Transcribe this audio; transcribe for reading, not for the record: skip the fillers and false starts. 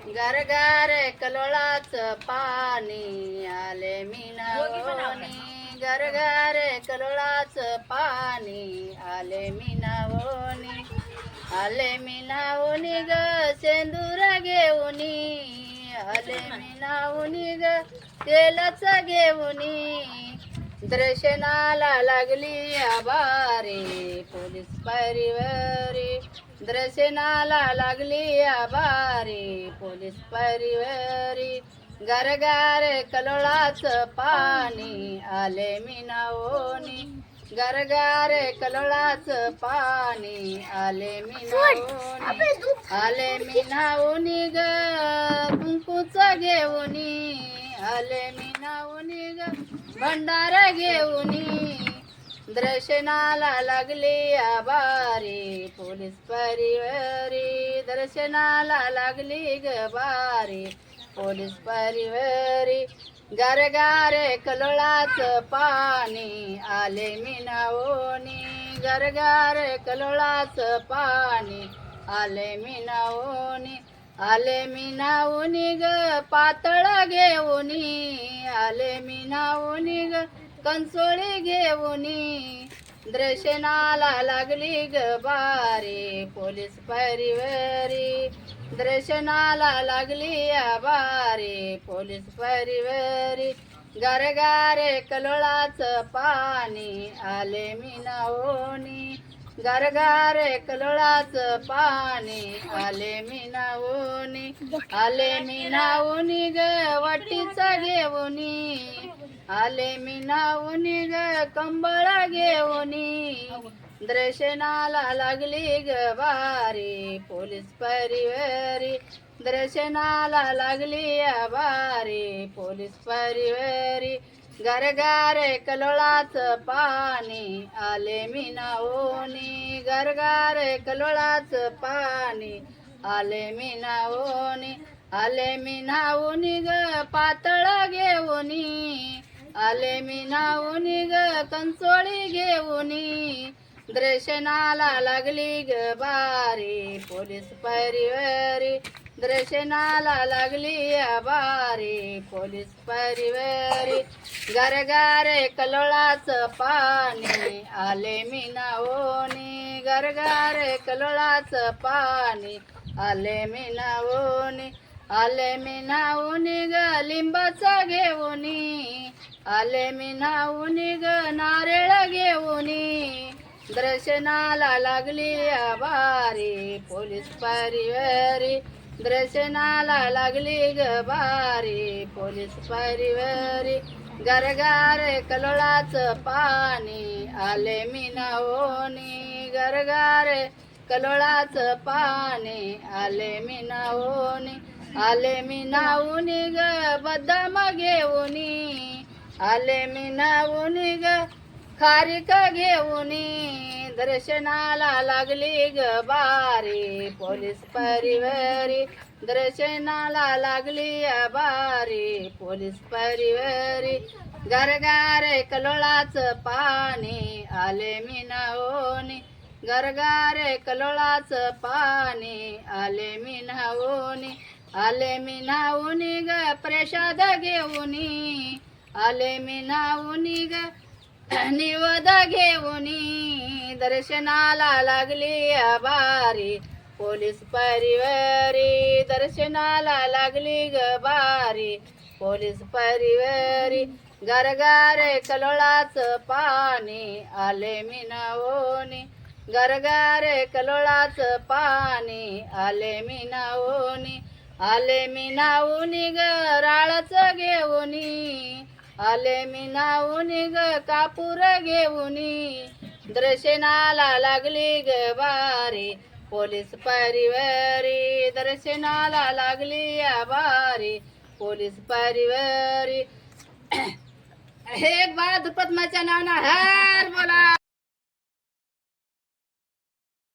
गार कलोळाच पाणी आले मीनावणी गार कलोळाच पाणी आले मीनावणी आले मीनावणी ग सेंदूर घेऊनी आले मीनावणी ग तेलच घेऊनी दर्शनाला लागली आबारी पोलीस परिवारी दर्शनाला लागली आबारी पोलीस परिवारी गार कलोळाच पाणी आले मीनावणी गार कलोळाच पाणी आले मीनावणी आले मीनावणी ग कुंकूच घेऊनी आले मीनावणी ग भंडारा घेऊनी दर्शनाला लागली आबारी पोलीस परिवारी दर्शनाला लागली ग बारी पोलीस परिवारी गार कलोळाच पाणी आले मीनावणी गार कलोळाच पाणी आले मीनावणी आले मीनावणी ग पातळ घेऊनी आले मीनावणी ग कंसोळी घेऊनी दर्शनाला लागली ग बारी पोलीस परिवारी दर्शनाला लागली बारी पोलीस परिवारी गार कलोळाच पाणी आले मीनावणी गार कलोळाच पाणी आले मीनावणी आले मीनावणी ग वाटीच घेऊनी आले मीनावणी ग कंबळ घेऊनी दर्शनाला लागली ग बारी पोलीस परिवारी दर्शनाला लागली बारी पोलीस परिवारी गार कलोळाच पाणी आले मीनावणी गार कलोळाच पाणी आले मीनावणी आले मीनावणी ग पातळ घेऊनी आले मीनावणी ग कंसोळी घेऊनी दर्शनाला लागली ग बारी पोलीस परिवारी दर्शनाला लागली बारी पोलीस परिवारी गार कलोळाच पाणी आले मीनावणी गार कलोळाच पाणी आले मीनावणी आले मीनावणी ग लिंबाच घेऊनी आले मीनावणी ग नारळ घेऊनी दर्शनाला लागली बारी पोलीस परिवारी दर्शनाला लागली ग बारी पोलीस परिवारी गार कलोळाच पाणी आले मीनावणी गार कलोळाच पाणी आले मीनावणी आले मीनावणी ग बदाम घेऊनी आले मीनावणी ग खारीक घेऊनी दर्शनाला लागली ग बारी पोलीस परिवारी दर्शनाला लागली बारी पोलीस परिवारी गार कलोळाच पाणी आले मीनावणी गार कलोळाच पाणी आले मीनावणी आले मीनावणी ग प्रसाद घेऊनी आले मीनावणी ग निवद घेऊनी दर्शनाला लागली बारी पोलीस परिवारी दर्शनाला लागली ग बारी पोलीस परिवारी गार कलोळाच पाणी आले मीनावणी गार कलोळाच पाणी आले मीनावणी आले मीनावणी ग राळच घेऊनी आले मीनावणी ग कापूर घेऊनी दर्शनाला लागली ग बारी पोलीस परिवारी दर्शनाला लागली बारी पोलीस परिवारी हे बाळा दुपदमाच्या नावानं हार बोला.